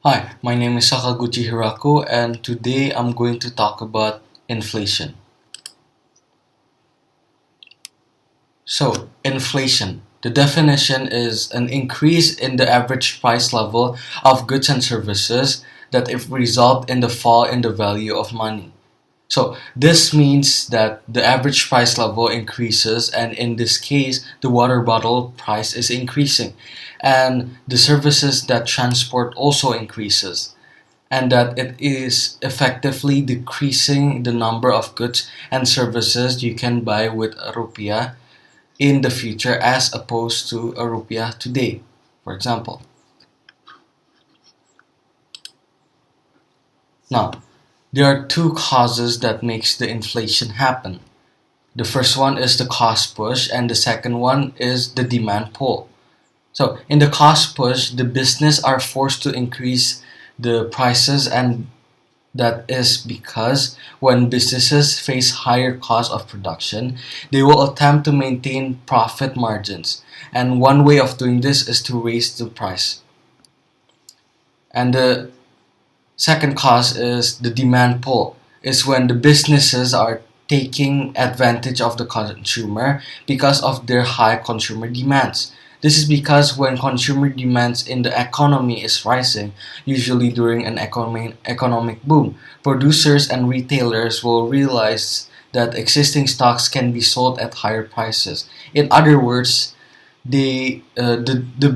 Hi, my name is Sakaguchi Hirako, and today I'm going to talk about inflation. So, inflation. The definition is an increase in the average price level of goods and services that if result in the fall in the value of money. So, this means that the average price level increases, and in this case, the water bottle price is increasing, and the services that transport also increases, and that it is effectively decreasing the number of goods and services you can buy with a rupiah in the future as opposed to a rupiah today, for example. Now, there are two causes that makes the inflation happen. The first one is the cost push, and the second one is the demand pull. So in the cost push, the business are forced to increase the prices, and that is because when businesses face higher cost of production, they will attempt to maintain profit margins. And one way of doing this is to raise the price. And the second cause is the demand pull, is when the businesses are taking advantage of the consumer because of their high consumer demands. This is because when consumer demands in the economy is rising, usually during an economic boom, producers and retailers will realize that existing stocks can be sold at higher prices. In other words, the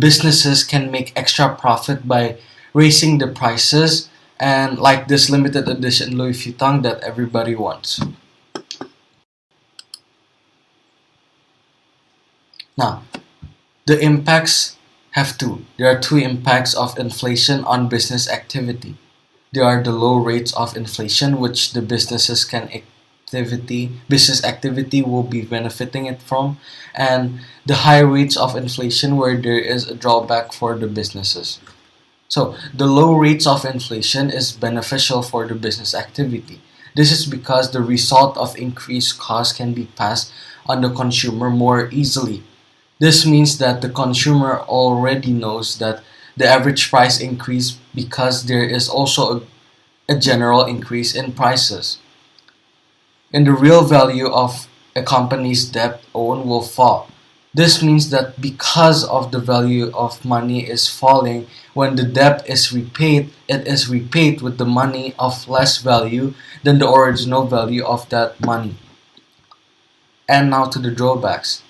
businesses can make extra profit by raising the prices, and like this limited edition Louis Vuitton that everybody wants. Now, the impacts have two. There are two impacts of inflation on business activity. There are the low rates of inflation, which the business activity will be benefiting it from, and the high rates of inflation where there is a drawback for the businesses. So the low rates of inflation is beneficial for the business activity. This is because the result of increased costs can be passed on the consumer more easily. This means that the consumer already knows that the average price increase because there is also a general increase in prices. And the real value of a company's debt owned will fall. This means that because of the value of money is falling, when the debt is repaid, it is repaid with the money of less value than the original value of that money. And now to the drawbacks.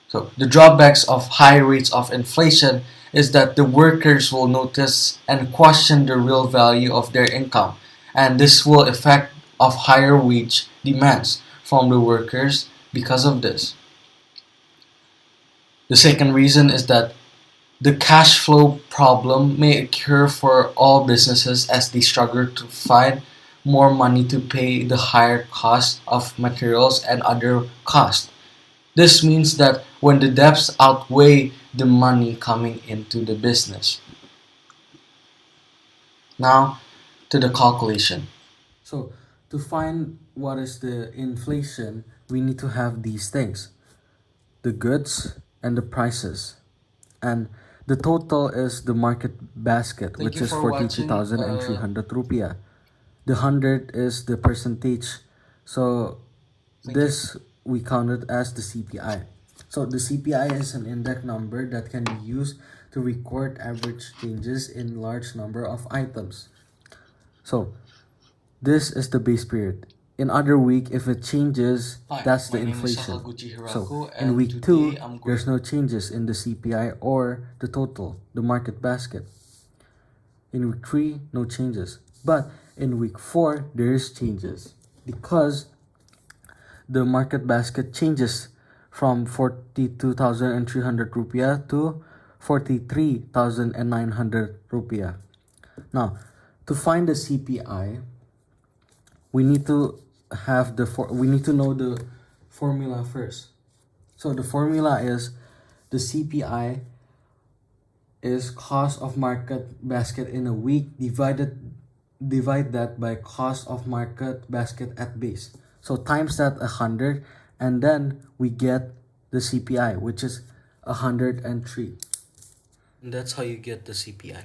So the drawbacks of high rates of inflation is that the workers will notice and question the real value of their income, and this will affect of higher wage demands from the workers because of this. The second reason is that the cash flow problem may occur for all businesses as they struggle to find more money to pay the higher cost of materials and other costs. This means that when the debts outweigh the money coming into the business. Now to the calculation. So to find what is the inflation, we need to have these things: the goods and the prices. And the total is the market basket, Thank which you is for watching. 42,300 rupiah. The 100 is the percentage. So Thank you. this we counted as the CPI. So the CPI is an index number that can be used to record average changes in large number of items. So this is the base period. In other week, if it changes, Hi, that's the my name is inflation. Sakaguchi So Hirako, in and week today 2, I'm going. there's no changes in the CPI or the total, the market basket. In week 3, no changes. But in week 4, there is changes because the market basket changes from 42,300 rupiah to 43,900 rupiah. Now, to find the CPI, we need to we need to know the formula first. So the formula is the CPI is cost of market basket in a week divide that by cost of market basket at base. So times that 100, and then we get the CPI, which is 103. And that's how you get the CPI.